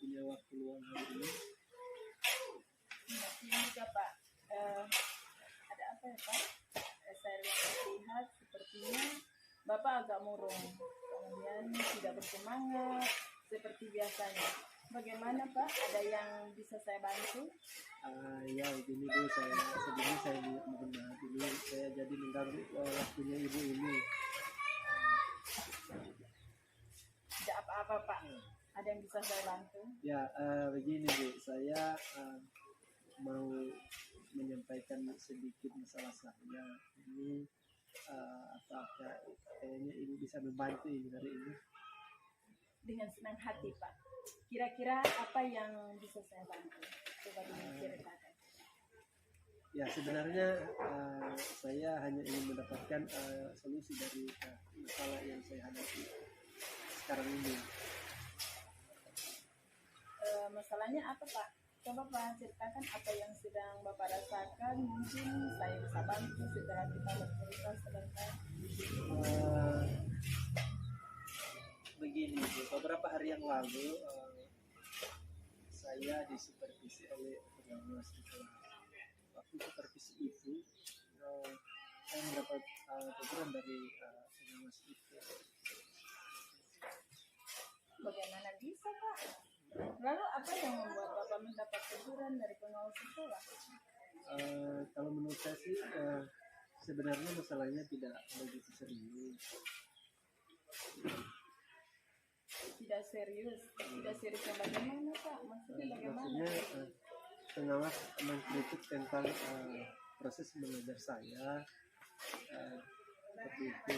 punya waktu luang hari ini. Ini juga Pak, ada apa ya Pak? Saya lihat sepertinya Bapak agak murung, kemudian tidak bersemangat seperti biasanya. Bagaimana Pak? Ada yang bisa saya bantu? Ya begini Bu, sebelumnya saya mohon maaf dulu, saya jadi mengganggu waktunya Ibu ini. Tidak apa-apa Pak, ada yang bisa saya bantu? Ya begini Bu, saya mau menyampaikan sedikit masalah saya ini. Apakah kayaknya Ibu bisa membantu ini hari ini? Dengan senang hati Pak. Kira-kira apa yang bisa saya bantu? Coba diceritakan. Ya sebenarnya saya hanya ingin mendapatkan solusi dari masalah yang saya hadapi sekarang ini. Masalahnya apa Pak? Coba Pak ceritakan apa yang sedang Bapak rasakan. Mungkin saya bisa bantu setelah kita bercerita sebentar. Begini Bu, beberapa hari yang lalu saya disupervisi oleh pengawas di kelas. Waktu supervisi itu saya mendapat teguran dari pengawas itu. Bagaimana bisa Pak? Lalu apa yang membuat Bapak mendapat teguran dari pengawas sekolah? Kalau menurut saya sih sebenarnya masalahnya tidak begitu serius. Tidak serius yang bagaimana Pak? Maksudnya bagaimana? Maksudnya pengawas mengkritik tentang proses mengajar saya seperti itu.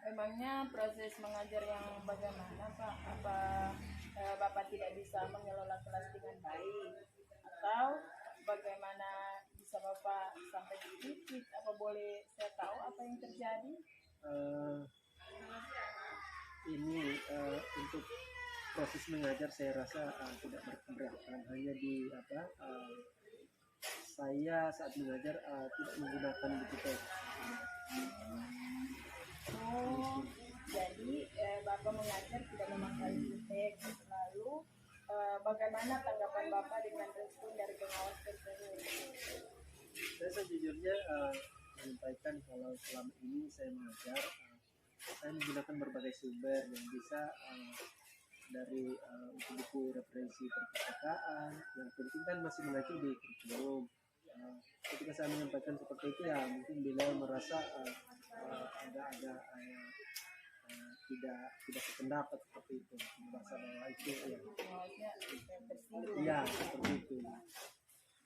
Emangnya proses mengajar yang bagaimana Pak? Apa Bapak tidak bisa mengelola kelas dengan baik? Atau bagaimana bisa Bapak sampai dikritik? Apa boleh saya tahu apa yang terjadi? Ini untuk proses mengajar saya rasa tidak berkeberatan, hanya di saya saat mengajar tidak menggunakan buku teks. Oh, jadi Bapak mengajar tidak memakai buku teks. Lalu bagaimana tanggapan Bapak dengan respon dari pengawas tersebut? Saya sejujurnya menyampaikan kalau selama ini saya mengajar, saya menggunakan berbagai sumber yang bisa dari buku referensi perpustakaan. Yang penting kan masih mengacu di kurikulum. Ketika saya menyampaikan seperti itu ya mungkin beliau merasa agak tidak sependapat seperti itu, merasa bahwa itu Pengawasnya tersinggung. ya seperti itu.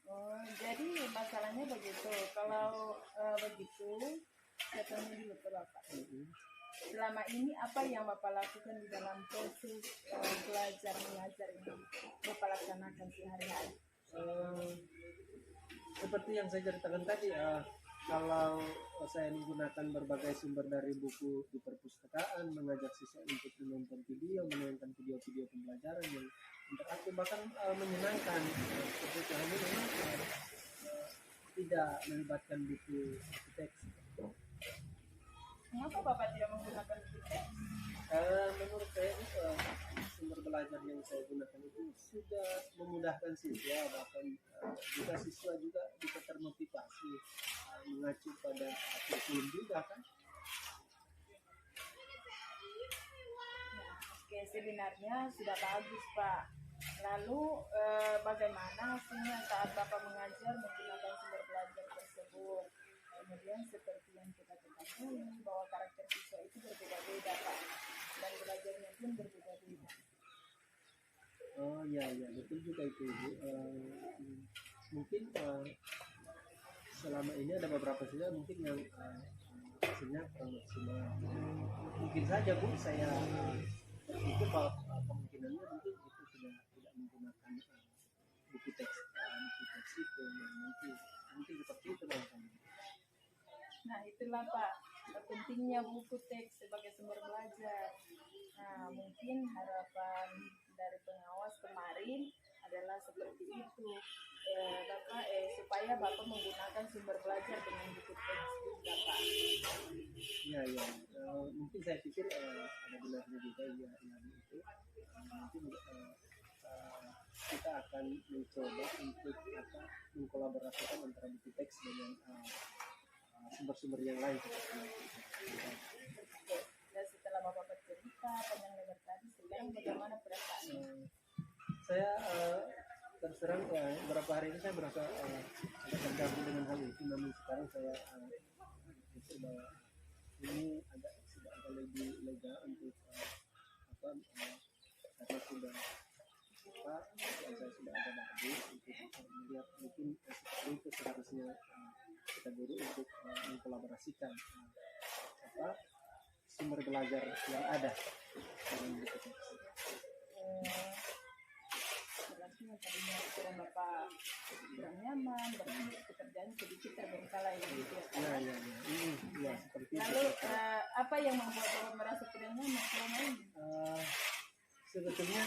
Oh, jadi masalahnya begitu. Kalau begitu, saya tanya dulu ke Bapak. Selama ini apa yang Bapak lakukan di dalam proses belajar mengajar ini? Bapak laksanakan sehari-hari? Seperti yang saya ceritakan tadi, kalau saya menggunakan berbagai sumber dari buku di perpustakaan, mengajak siswa untuk menonton video, menonton video-video pembelajaran yang interaktif bahkan menyenangkan, seperti itu. Hanya memang tidak melibatkan buku teks. Mengapa Bapak tidak menggunakan buku teks? Menurut saya sumber belajar yang saya gunakan itu sudah memudahkan siswa, bahkan juga siswa juga bisa termotivasi mengacu pada kurikulum juga kan. Oke, sebenarnya sudah bagus Pak. Lalu bagaimana hasilnya saat Bapak mengajar menggunakan sumber belajar tersebut? Kemudian seperti yang kita ketahui bahwa karakter siswa itu berbeda-beda Pak, dan belajarnya pun berbeda-beda. Oh iya betul juga itu Ibu. Mungkin selama ini ada beberapa siswa mungkin yang hasilnya kurang maksimal. Mungkin saja Bu, saya itu kemungkinannya mungkin itu tidak menggunakan buku teks itu yang mungkin seperti itu bang. Nah itulah Pak, pentingnya buku teks sebagai sumber belajar. Nah mungkin harapan dari pengawas kemarin adalah seperti itu. supaya Bapak menggunakan sumber belajar dengan buku teks juga Pak. Iya, iya. Mungkin saya pikir ada benarnya juga ya itu. Mungkin kita akan mencoba untuk mengkolaborasikan antara buku teks dengan sumber-sumber yang lain seperti itu. Oke, dan setelah Bapak bercerita panjang lebar tadi, sekarang bagaimana perasaan? Saya terserang beberapa hari ini saya merasa agak terganggu dengan hal itu, namun sekarang saya pikir bahwa ini sudah agak lebih lega untuk karena sudah saya sudah agak bagus untuk melihat mungkin seperti itu seharusnya kita guru untuk mengkolaborasikan sumber belajar yang ada dengan buku teks. Berarti yang tadinya pikiran Bapak kurang nyaman, berarti pekerjaan sedikit terbengkalai gitu ya. Iya, seperti itu. Lalu apa yang membuat Bapak merasa tidak nyaman selama ini? Sebetulnya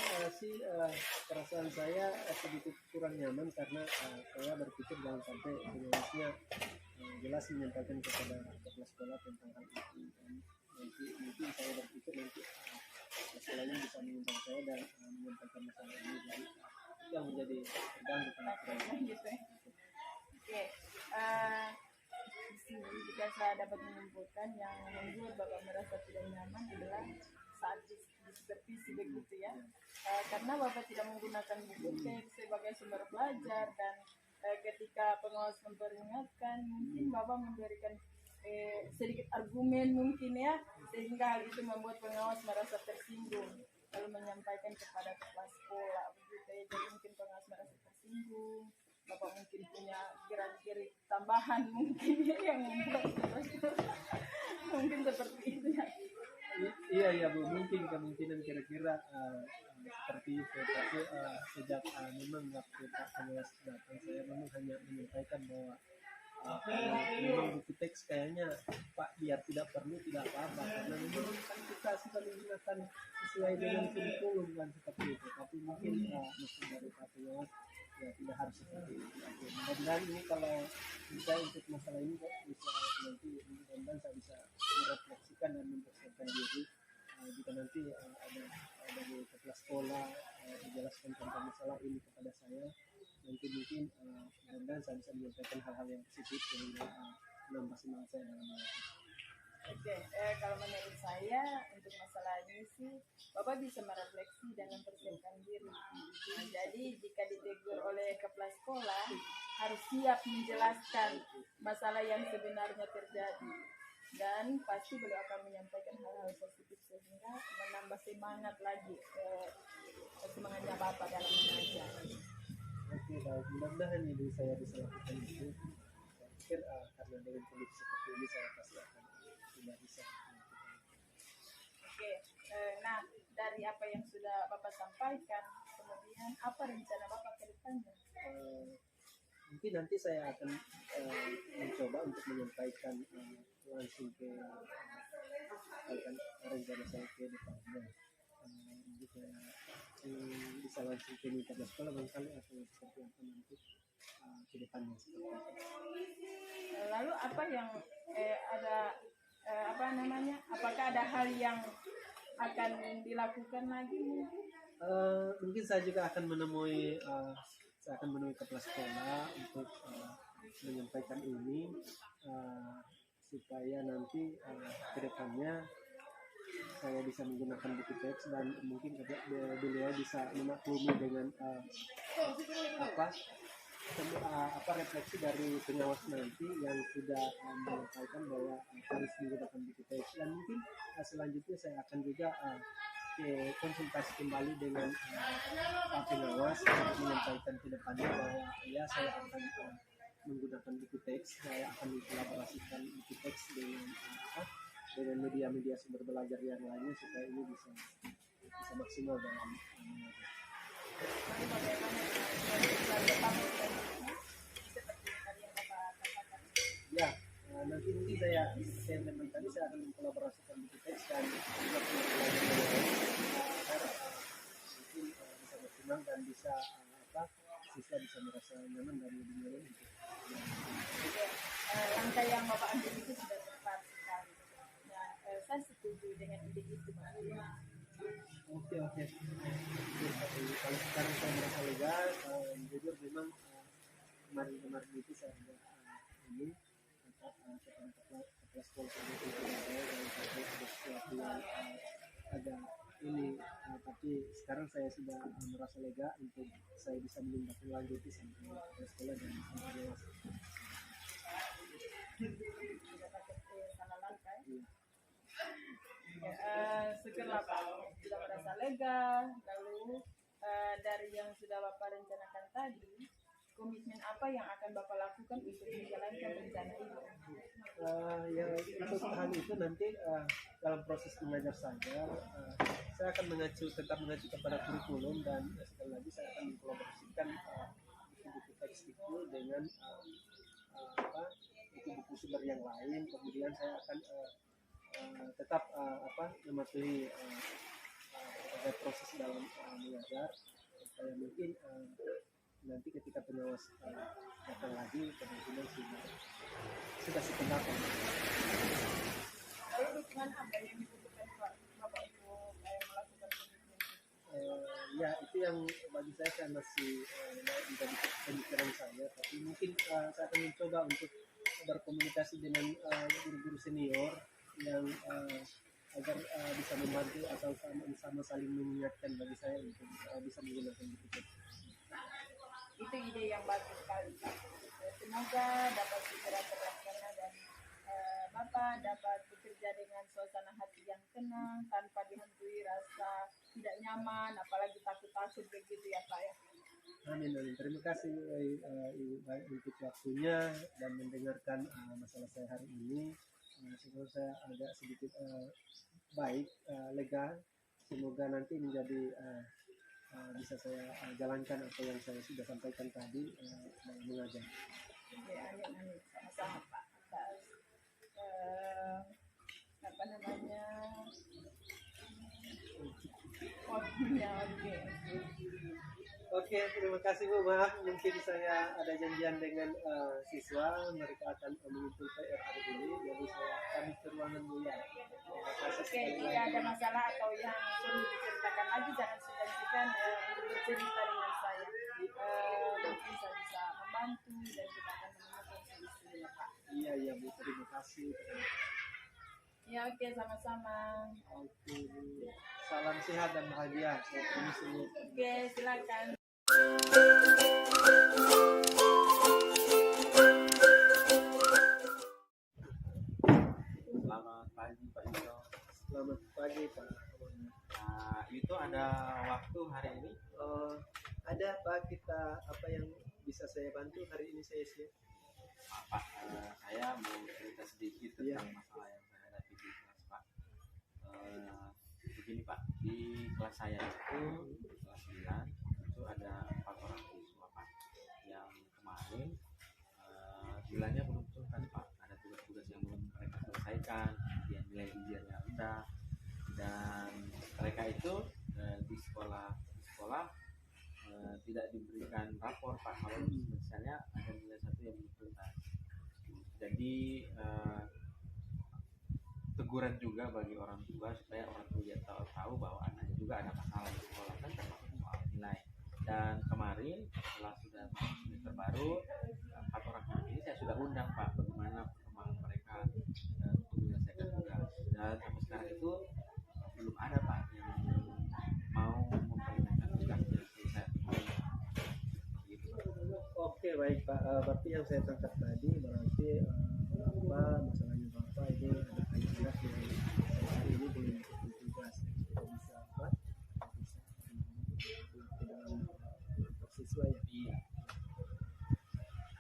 perasaan saya sedikit kurang nyaman karena saya berpikir jangan sampai penulisnya jelas menyampaikan kepada kepala sekolah tentang hal itu, dan nanti mungkin saya berpikir nanti sekolahnya bisa mengundang saya dan menyampaikan masalah ini, jadi yang menjadi terganggu gitu. Oke, di sini jika saya dapat menyimpulkan yang membuat Bapak merasa tidak nyaman adalah saat diskusi begitu ya, karena Bapak tidak menggunakan buku teks sebagai sumber belajar, dan ketika pengawas memperingatkan mungkin Bapak memberikan sedikit argumen mungkin ya, sehingga hal itu membuat pengawas merasa tersinggung lalu menyampaikan kepada kepala sekolah begitu ya. Jadi mungkin pengawas merasa tersinggung, Bapak mungkin punya gerak-gerik tambahan mungkin ya, yang membuat mungkin seperti itu ya. Iya Bu, mungkin kemungkinan kira-kira seperti itu, tapi sejak memang waktu Pak Pengawas datang saya memang hanya menyampaikan bahwa memang buku teks kayaknya Pak biar tidak perlu tidak apa-apa, karena memang kan kita sudah menggunakan sesuai dengan kurikulum kan seperti itu, tapi mungkin mungkin dari Pak Pengawas ya tidak harus seperti itu. Mudah-mudahan ini kalau bisa untuk masalah ini kok bisa nanti mudah-mudahan saya bisa merefleksikan dan mempersiapkan diri jika nanti ada dari kepala sekolah menjelaskan tentang masalah ini kepada saya, nanti mungkin mudah-mudahan saya bisa menyampaikan hal-hal yang positif sehingga menambah semangat saya dalam hal itu. Oke, kalau menurut saya untuk masalah ini sih Bapak bisa merefleksi dan mempersiapkan diri. Nah, jadi jika ditegur oleh kepala sekolah harus siap menjelaskan masalah yang sebenarnya terjadi, dan pasti beliau akan menyampaikan hal-hal positif sehingga menambah semangat lagi semangatnya Bapak dalam mengajar. Oke, baik, mudah-mudahan ibu saya bisa lakukan itu. Saya pikir karena dengan kondisi seperti ini saya pasti akan tidak bisa melakukan. Oke, nah dari apa yang sudah Bapak sampaikan, kemudian apa rencana Bapak ke depannya? Mungkin nanti saya akan mencoba untuk menyampaikan langsung ke rencana saya ke depannya. Jika bisa langsung ke minta sekolah barangkali atau seperti apa nanti ke depannya seperti itu. Lalu apa yang apakah ada hal yang akan dilakukan lagi mungkin? Mungkin saya juga akan menemui kepala sekolah untuk menyampaikan ini supaya nanti ke depannya saya bisa menggunakan buku teks dan mungkin beliau bisa memaklumi dengan refleksi dari pengawas nanti yang sudah menyampaikan bahwa harus menggunakan buku teks, dan mungkin selanjutnya saya akan juga konsultasi kembali dengan Pak Pengawas untuk menyampaikan ke depannya bahwa ya saya akan menggunakan buku teks, saya akan mengkolaborasikan buku teks dengan media-media sumber belajar yang lainnya supaya ini bisa maksimal dalam ya. Nanti mungkin saya teman tadi saya akan mengkolaborasikan buku teks dan juga mungkin bisa maksimal dan bisa siswa bisa merasa nyaman dan lebih nyaman untuk Ya, langkah yang Bapak ambil itu sudah tepat sekali. Nah, saya setuju dengan ide itu, Pak. Oke. Kalau sekarang saya merasa lega, jujur memang kemarin itu saya ada ini kepada sekolah itu saya dan sampai ada sesuatu yang agak ini, tapi sekarang saya sudah merasa lega untuk saya bisa menindaklanjuti sampai ke sekolah dan sampai dewasa. Tidak takut salah langkah. Iya. Syukurlah Pak, sudah merasa lega. Lalu dari yang sudah Bapak rencanakan tadi, komitmen apa yang akan Bapak lakukan untuk menjalankan rencana itu? Ya, untuk hal itu nanti dalam proses mengajar saya akan tetap mengacu kepada kurikulum, dan sekali lagi saya akan mengkolaborasikan buku-buku teks itu dengan buku-buku sumber yang lain. Kemudian saya akan tetap mematuhi proses dalam mengajar, supaya mungkin nanti ketika pengawas datang lagi kemungkinan sudah sependapat. Lalu dukungan apa yang dibutuhkan Bapak untuk melakukan komitmen? Ya, itu yang bagi saya masih menjadi pemikiran saya, tapi mungkin saya akan mencoba untuk berkomunikasi dengan guru-guru senior yang agar bisa membantu atau sama saling mengingatkan bagi saya untuk bisa menggunakan buku teks. Itu ide yang bagus sekali Pak. Semoga dapat segera terlaksana dan Bapak dapat bekerja dengan suasana hati yang tenang tanpa dihantui rasa tidak nyaman, apalagi takut-takut begitu ya Pak ya. Amin. Terima kasih Ibu untuk waktunya dan mendengarkan masalah saya hari ini. Semoga saya agak sedikit baik, lega. Semoga nanti menjadi bisa saya jalankan apa yang saya sudah sampaikan tadi dalam mengajar. Ya, amin. Sama-sama Pak. Atas waktunya. Oke, terima kasih Bu. Maaf, mungkin saya ada janjian dengan siswa, mereka akan mengumpul PR hari ini, jadi saya kami ke ruangan Bu ya. Oke, tidak ada masalah atau yang perlu diceritakan lagi, jangan segan-segan untuk bercerita dengan saya. Mungkin saya bisa membantu dan kita akan menemukan solusinya Pak. Iya Bu, terima kasih. Ya oke, sama-sama. Oke, salam sehat dan bahagia. Saya permisi Bu. Oke, silakan. Selamat pagi Pak Yuto. Selamat pagi Pak. Nah, itu ada waktu hari ini? Ada Pak, kita apa yang bisa saya bantu hari ini saya siap. Pak, saya mau cerita sedikit tentang Iya. masalah yang saya hadapi di kelas Pak. Begini Pak, di kelas saya itu kelas 9 itu ada 4 orang siswa Pak yang kemarin nilainya belum tuntas Pak. Ada tugas-tugas yang belum mereka selesaikan, kemudian nilai ujiannya rendah, dan mereka itu di sekolah tidak diberikan rapor Pak kalau misalnya ada nilai satu yang belum tuntas. Jadi teguran juga bagi orang tua supaya orang tua tahu bahwa anaknya juga ada masalah di sekolah, kan termasuk soal nilai. Dan kemarin setelah sudah masuk semester baru, 4 orang anak ini saya sudah undang Pak bagaimana perkembangan mereka untuk menyelesaikan tugas. Dan sampai sekarang itu belum ada Pak yang mau memperlihatkan tugasnya selesai. Gitu. Oke, baik Pak. Berarti yang saya tangkap tadi berarti masalahnya Bapak ini ada anak yang hari ini belum melakukan tugas, tidak bisa bisa dalam kelompok siswa ya. Iya.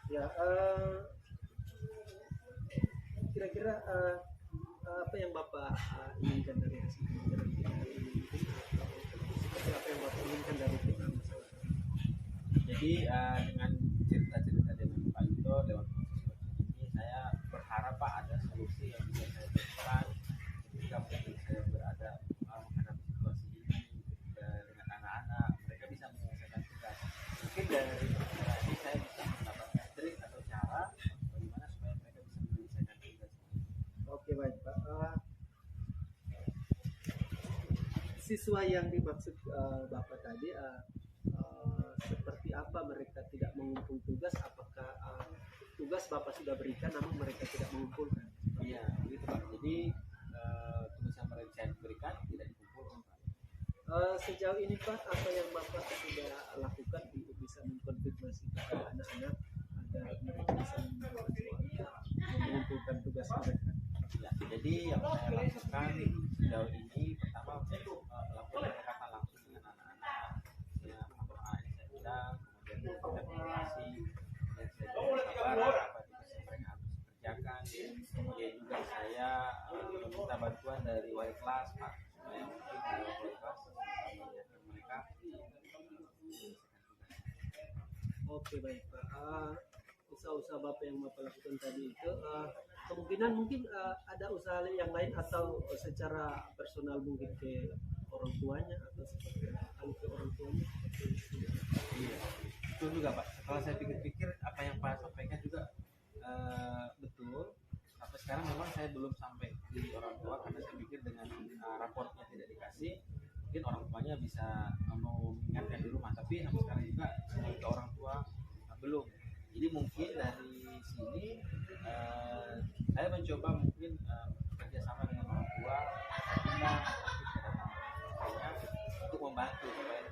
Ya, kira-kira apa yang Bapak inginkan dari hasil pembelajaran kita hari ini? Seperti apa yang Bapak inginkan dari masalah? Jadi dengan cerita-cerita dengan Pak Yuto lewat proses coaching ini, saya berharap Pak ada solusi yang bisa saya temukan ketika mungkin saya berada menghadapi situasi ini dengan anak-anak, mereka bisa menyelesaikan tugas. Mungkin dari siswa yang dimaksud Bapak tadi seperti apa mereka tidak mengumpul tugas? Apakah tugas Bapak sudah berikan namun mereka tidak mengumpulkan? Iya, begitu Pak. Jadi tugas yang mereka saya berikan tidak dikumpulkan Pak. Sejauh ini Pak, apa yang Bapak sudah lakukan untuk bisa mengkonfirmasi kepada anak-anak agar mereka bisa mengumpulkan tugas mereka? Ya, jadi yang saya lakukan sejauh ini pertama melakukan pendekatan langsung dengan anak-anak, ya, atau anak ini saya undang, kemudian kita komunikasi, dan saya beri kabar apa tugas yang mereka harus kerjakan, kemudian juga saya meminta bantuan dari wali kelas Pak, supaya mungkin dari wali kelas mengajarkan mereka menyelesaikan tugas. Oke baik Pak. Usaha-usaha Bapak yang Bapak lakukan tadi itu kemungkinan mungkin ada usaha yang lain atau secara personal mungkin ke orang tuanya atau seperti ke orang tuanya. Iya, betul juga Pak. Kalau saya pikir-pikir apa yang Pak sampaikan juga betul. Sampai sekarang memang saya belum sampai di orang tua karena saya pikir dengan raportnya tidak dikasih, mungkin orang tuanya bisa mau mengingatkan di rumah. Tapi sampai sekarang juga ke orang tua belum. Jadi mungkin dari sini saya mencoba mungkin kerjasama dengan orang tua kita untuk membantu supaya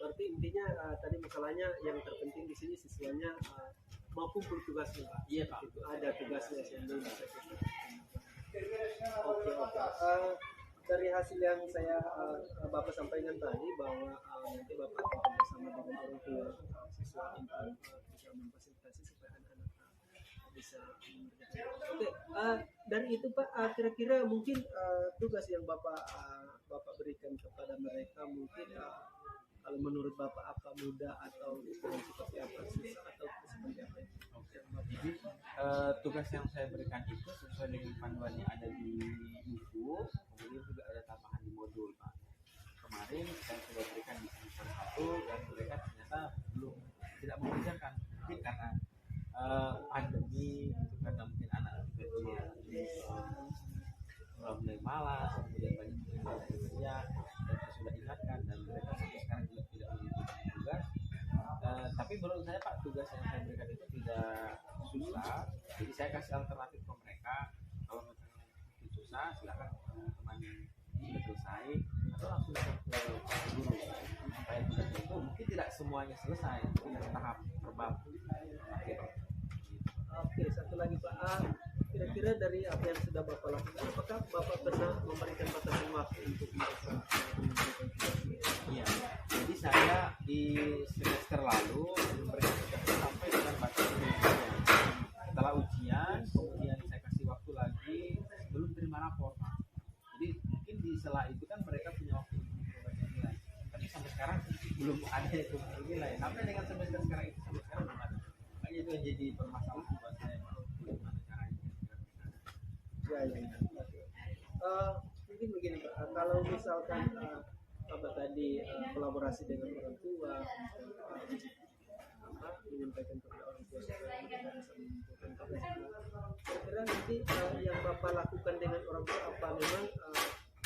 Berarti intinya tadi masalahnya yang terpenting di sini siswanya mau kumpul tugasnya Pak. Iya Pak. Itu ada tugasnya sehingga bisa kita. Oke. Dari hasil yang saya Bapak sampaikan tadi bahwa nanti Bapak akan bersama dengan orang tua siswa untuk bisa memfasilitasi supaya anak-anak bisa mengerjakan. Oke, dari itu Pak, kira-kira mungkin tugas yang Bapak berikan kepada mereka mungkin kalau menurut Bapak apa mudah atau seperti apa susah atau seperti apa? Jadi tugas yang saya berikan itu sesuai dengan panduan yang ada di buku, kemudian juga ada tambahan di modul Pak. Kemarin saya sudah berikan di semester 1 dan mereka ternyata belum tidak mengerjakan, mungkin karena pandemi, itu karena mungkin anak kecil mulai malas, kemudian banyak yang kerja dan saya sudah ingatkan dan mereka sampai sekarang juga tidak menunjukkan tugas. Tapi menurut saya Pak, tugas yang saya berikan itu tidak susah, jadi saya kasih alternatif ke mereka. Kalau misalnya susah silakan teman yang sudah selesai atau langsung ke guru supaya tugas itu mungkin tidak semuanya selesai, tidak tahap per bab. Oke, satu lagi Pak, kira-kira dari apa yang sudah Bapak lakukan, apakah Bapak pernah memberikan batasan waktu untuk mereka mengumpulkan tugasnya? Iya, jadi saya di semester lalu memberikan tugas sampai dengan batas ujian. Setelah ujian, kemudian saya kasih waktu lagi belum terima rapor. Jadi mungkin di sela itu kan mereka punya waktu untuk membaca nilai. Tapi sampai sekarang belum ada itu nilai. Sampai dengan semester sekarang itu sampai sekarang belum ada. Makanya itu yang jadi permasalahan buat saya. Bagaimana caranya? Mungkin begini Pak, kalau misalkan Bapak tadi kolaborasi dengan orang tua, menyampaikan kepada orang tua supaya mereka bisa mengumpulkan tugas. Kira-kira nanti yang Bapak lakukan dengan orang tua apa memang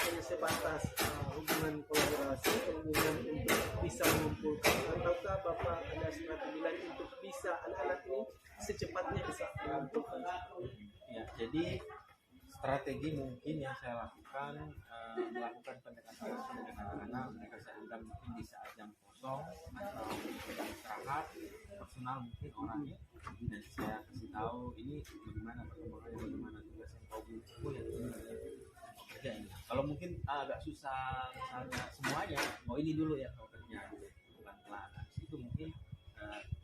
hanya sebatas hubungan kolaborasi, hubungan untuk bisa mengumpulkan, ataukah Bapak ada strategi lain untuk bisa anak-anak ini secepatnya bisa mengumpulkan? Ya, jadi strategi mungkin yang saya lakukan melakukan pendekatan langsung dengan anak-anak. Mereka saya undang mungkin di saat jam kosong atau jam istirahat personal mungkin orangnya, dan saya kasih tahu ini bagaimana perkembangannya, bagaimana tugas yang kau butuh yang ini kerjain. Kalau mungkin agak susah misalnya semuanya, mau ini dulu ya kau kerja dulu pelan-pelan. Habis itu mungkin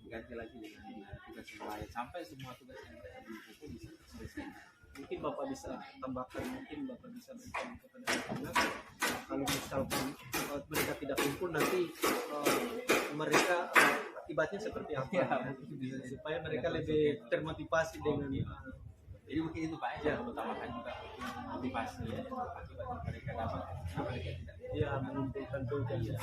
diganti lagi dengan tugas yang lain sampai semua tugas yang mereka butuh bisa selesai. Mungkin Bapak bisa tambahkan, mungkin Bapak bisa berikan kepada anak-anak kalau misalkan mereka tidak kumpul nanti mereka akibatnya seperti apa Ya, mungkin bisa supaya mereka lebih termotivasi dengan jadi mungkin itu Pak ya, utamakan juga motivasi ya, akibat mereka dapat mereka tidak mengumpulkan tugas. Iya,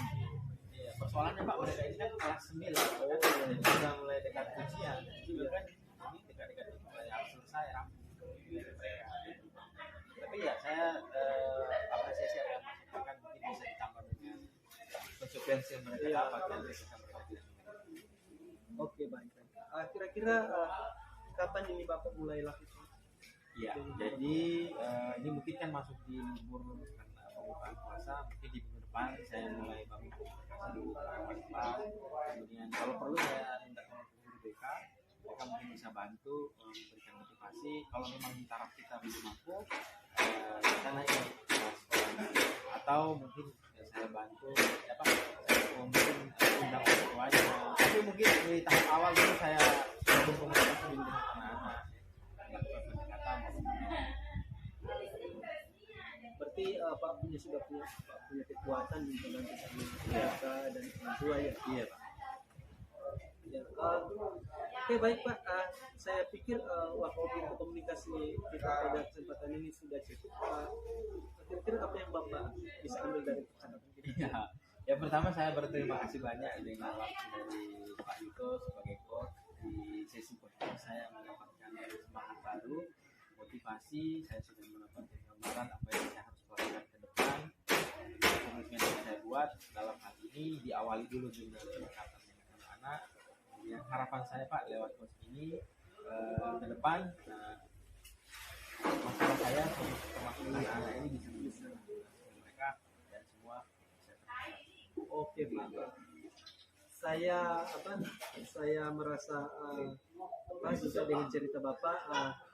persoalannya Pak, mereka ini kan kelas 9 jadi sudah mulai dekat ujian, juga kan ini dekat-dekat mulai harus selesai rampung mereka. Tapi ya saya konsekuensi yang mereka Iya. dapat dan risiko yang mereka tidak miliki. Oke, baik. Kira-kira kapan ini Bapak mulai lakukan? Iya, jadi ini mungkin kan masuk di libur karena pembukaan puasa, mungkin di minggu depan saya mulai bangun komunikasi dulu ke kelas. Kemudian kalau perlu saya minta tolong ke guru BK, mereka mungkin bisa bantu memberikan motivasi. Kalau memang taraf kita belum mampu, sana ini kelas sekolahnya. Atau mungkin saya bantu apa? Mungkin undang orang tuanya. Tapi mungkin di tahap awal dulu saya gabung komunikasi dulu dengan anak-anak. Berarti Pak sudah punya kekuatan di dalam keluarga dan orang tua ya. Iya Pak. Ya, oke baik Pak, saya pikir waktu kita komunikasi kita pada kesempatan ini sudah cukup. Kira-kira apa yang Bapak bisa ambil dari percakapan kita? Iya. Yang pertama saya berterima kasih banyak dengan waktu dari Pak Yuto sebagai coach di sesi podcast. Saya mendapatkan semangat baru, motivasi. Saya sudah mendapatkan gambaran apa yang saya harus lakukan ke depan. Komitmen yang saya buat dalam hal ini diawali dulu dengan pendekatan dengan anak-anak. Kemudian harapan saya Pak lewat coach ini ke depan masalah saya termasuk anak ini bisa mereka dan semua bisa tercapai. Oke Pak, saya merasa juga dengan cerita Bapak.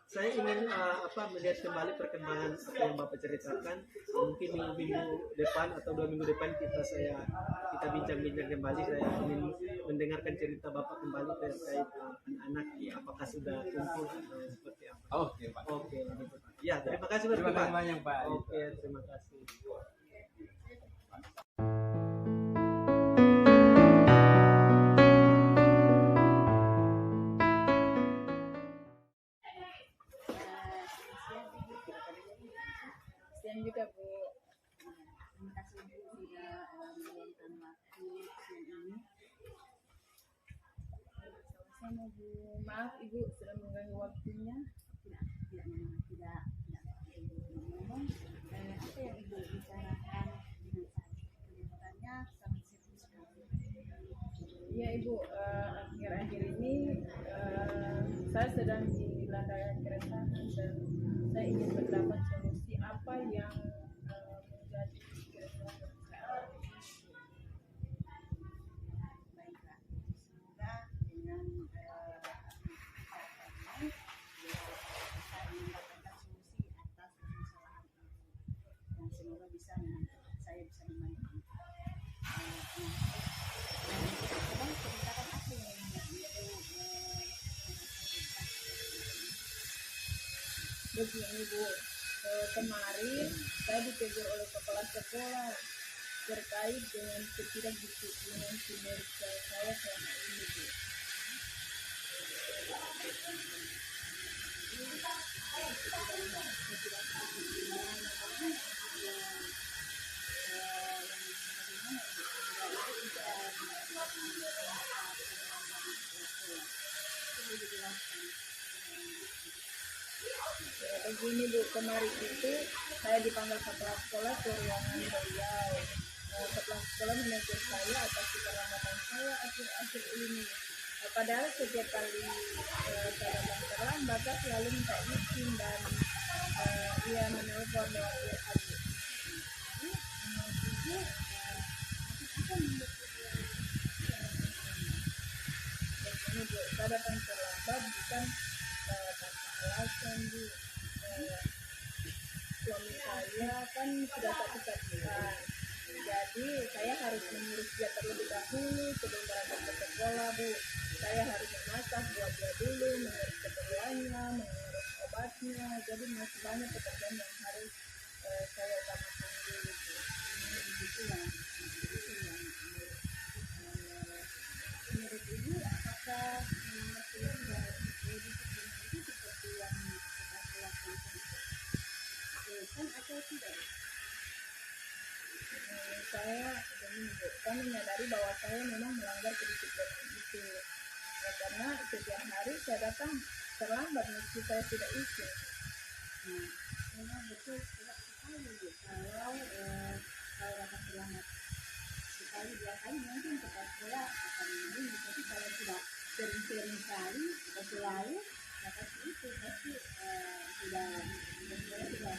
Saya ingin melihat kembali perkembangan apa yang Bapak ceritakan. Mungkin minggu depan atau 2 minggu depan kita bincang-bincang kembali. Saya ingin mendengarkan cerita Bapak kembali terkait anak-anak. Apakah sudah tumbuh seperti apa? Oke Pak. Oke, gitu, Pak. Ya, terima kasih Terima Pak. kasih banyak Pak. Oke, terima kasih. Siang juga Bu. Terima kasih Bu sudah meluangkan waktu siang ini. Sama-sama Bu. Maaf Ibu sudah mengganggu waktunya. Tidak ngomong. Apa yang Ibu bicarakan dengan saya kelihatannya sangat serius sekali. Iya Ibu, akhir-akhir ini saya sedang dilanda keresahan dan saya ingin mendapat solusi apa yang menjadi keresahan saya. Baiklah, semoga dengan ini saya mendapatkan solusi atas permasalahan ini dan semoga saya bisa membantu. Tolong ceritakan apa yang Begini Bu, kemarin saya ditegur oleh kepala sekolah terkait dengan ketidakdisiplinan kinerja saya selama ini Bu. Begini Bu, kemarin itu saya dipanggil kepala sekolah ke ruangan beliau. Kepala sekolah menegur saya atas keterlambatan saya akhir-akhir ini. Padahal setiap kali saya datang terlambat, saya selalu minta izin dan ia menelpon lewat WA. Ini Bu, saya datang terlambat bukan tanpa alasan Bu. Suami saya kan sudah sakit-sakitan, jadi saya harus mengurus dia terlebih dahulu sebelum berangkat ke sekolah Bu. Saya harus memasak buat dia dulu, mengurus keperluannya, mengurus obatnya, jadi masih banyak pekerjaan yang harus saya utamakan dulu Bu. Menurut Ibu, apakah memang disiplin itu seperti yang kita lakukan atau tidak? Saya menyadari bahwa saya memang melanggar kedisiplinan itu. Karena setiap hari saya datang terlambat meski saya tidak izin. Memang betul tidak sekali Bu. Kalau rasa selamat sekali dua kali mungkin kepala sekolah akan ini, tapi kalau sudah sering-sering sekali atau selalu ya pasti itu pasti sudah sekolah sudah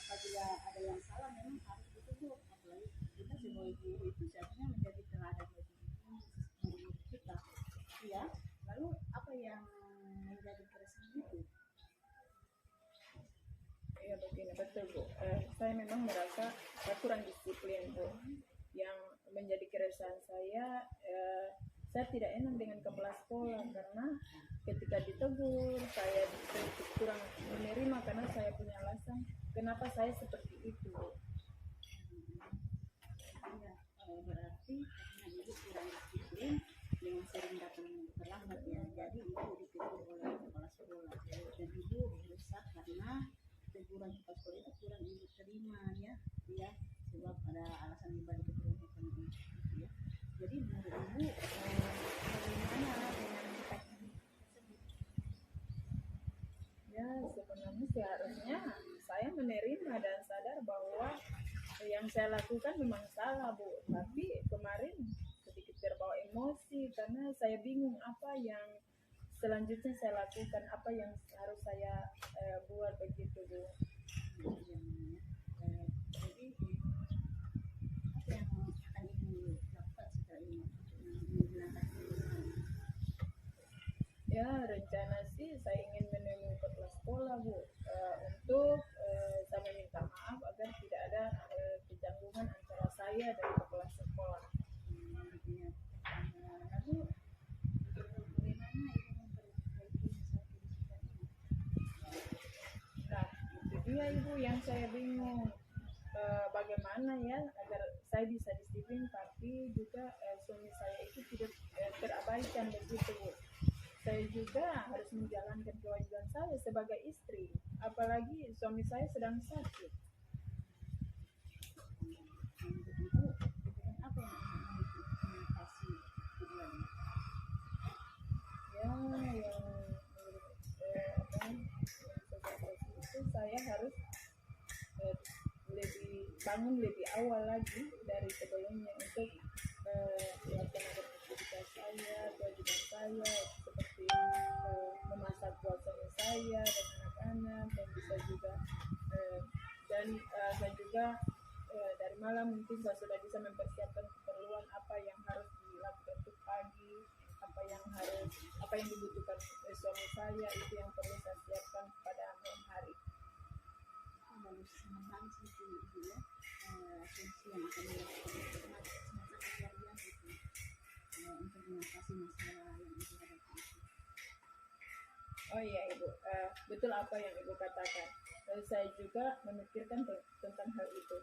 apabila ada yang salah memang harus ditegur, apalagi kita sebagai guru itu seharusnya menjadi teladan bagi murid kita ya. Lalu apa yang menjadi keresahan itu? Ya begini, betul Bu. Saya memang merasa kurang disiplin Bu. Yang menjadi keresahan saya tidak enak dengan kepala sekolah karena ketika ditegur saya sedikit kurang menerima karena saya punya alasan kenapa saya seperti itu. Ya, berarti karena ibu kurang disiplin dengan sering datang terlambat ya, jadi ibu ditegur oleh kepala sekolah dan ibu rusak karena teguran kepala sekolah itu kurang ibu terima ya, ya sebab ada alasan dibalik keteguran itu ya. Jadi menurut ibu bagaimana dengan kita tersebut? Ya sebenarnya seharusnya saya menerima dan sadar bahwa yang saya lakukan memang salah Bu, tapi kemarin sedikit terbawa emosi karena saya bingung apa yang selanjutnya saya lakukan, apa yang harus saya buat begitu Bu. Jadi apa yang akan ibu lakukan setelah ini untuk menghilangkan keresahan? Ya rencana sih saya ingin menemui kepala sekolah Bu, untuk saya meminta maaf agar tidak ada kecanggungan antara saya dan kepala sekolah. Ya. Lalu bagaimana ibu memperbaiki masalah kedisiplinan ini? Nah itu dia Ibu yang saya bingung, bagaimana ya agar saya bisa disiplin tapi juga suami saya itu tidak terabaikan begitu Bu. Saya juga harus menjalankan kewajiban saya sebagai istri, apalagi suami saya sedang sakit. Menurut ibu dengan apa yang ibu mengatasi keduanya? Ya yang itu saya harus bangun lebih awal lagi dari sebelumnya untuk melaksanakan aktivitas saya, kewajiban saya seperti memasak buat suami saya dan anak-anak, dan bisa juga saya juga dari malam mungkin saya sudah bisa mempersiapkan keperluan apa yang harus dilakukan untuk pagi, apa yang dibutuhkan suami saya, itu yang perlu saya siapkan pada malam hari. Bagus, sangat bagus itu ibu ya, asumsi yang akan dilakukan semasa luar biasa itu untuk mengatasi masalah yang ibu hadapi itu. Oh iya Ibu, betul apa yang Ibu katakan. Saya juga memikirkan tentang hal itu.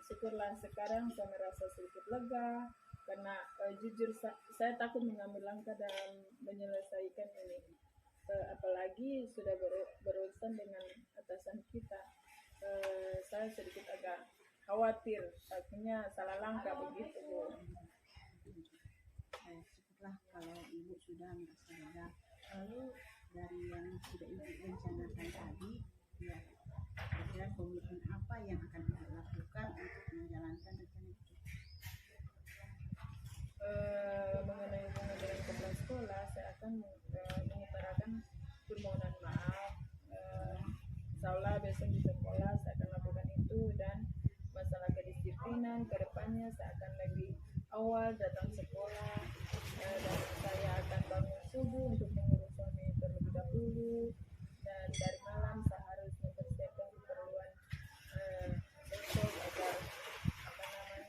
Syukurlah sekarang saya merasa sedikit lega karena jujur saya takut mengambil langkah dalam menyelesaikan ini. Apalagi sudah berurusan dengan atasan kita. Saya sedikit agak khawatir, takutnya salah langkah begitu Bu. Syukurlah kalau ibu sudah merasa lega. Lalu dari yang sudah ibu rencanakan tadi, ya kira-kira komitmen apa yang akan ibu lakukan untuk menjalankan rencana itu? Mengenai hubungan dengan kepala sekolah, saya akan mengutarakan permohonan maaf. Insya Allah besok di sekolah saya akan lakukan itu, dan masalah kedisiplinan kedepannya saya akan lebih awal datang sekolah, dan saya akan bangun subuh untuk mengurus suami terlebih dahulu, dan dari malam saya harus mempersiapkan keperluan besok agar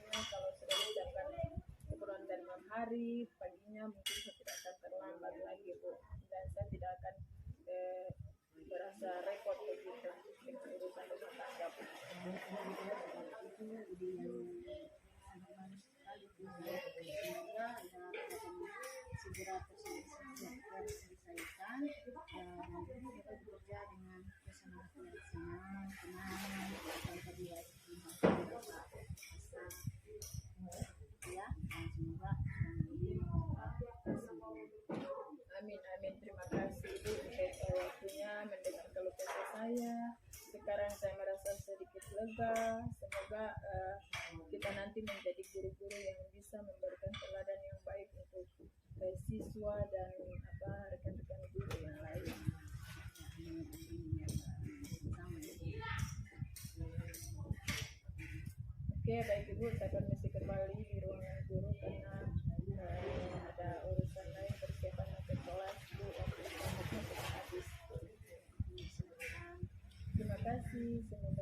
kalau sudah disiapkan keperluan dari malam hari, paginya mungkin saya tidak akan terlambat lagi Bu, dan saya tidak akan berasa repot begitu dengan urusan rumah tangga Bu. Itu ide yang sangat bagus sekali Bu. Semoga dalam segera terselesaikan dan nanti kita bekerja dengan keselamatan yang senang, tenang, tanpa diwajibkan ya, dan semoga ini Amin, terima kasih Ibu untuk waktunya mendengar keluh kesah saya. Sekarang saya merasa sedikit lega. Semoga kita kita nanti menjadi guru-guru yang bisa memberikan teladan yang baik untuk siswa dan rekan-rekan guru yang lain. Oke, baik Ibu, saya permisi kembali di ruangan guru karena ada urusan lain, persiapan untuk kelas Bu, waktu istirahatnya sudah habis. Terima kasih, semoga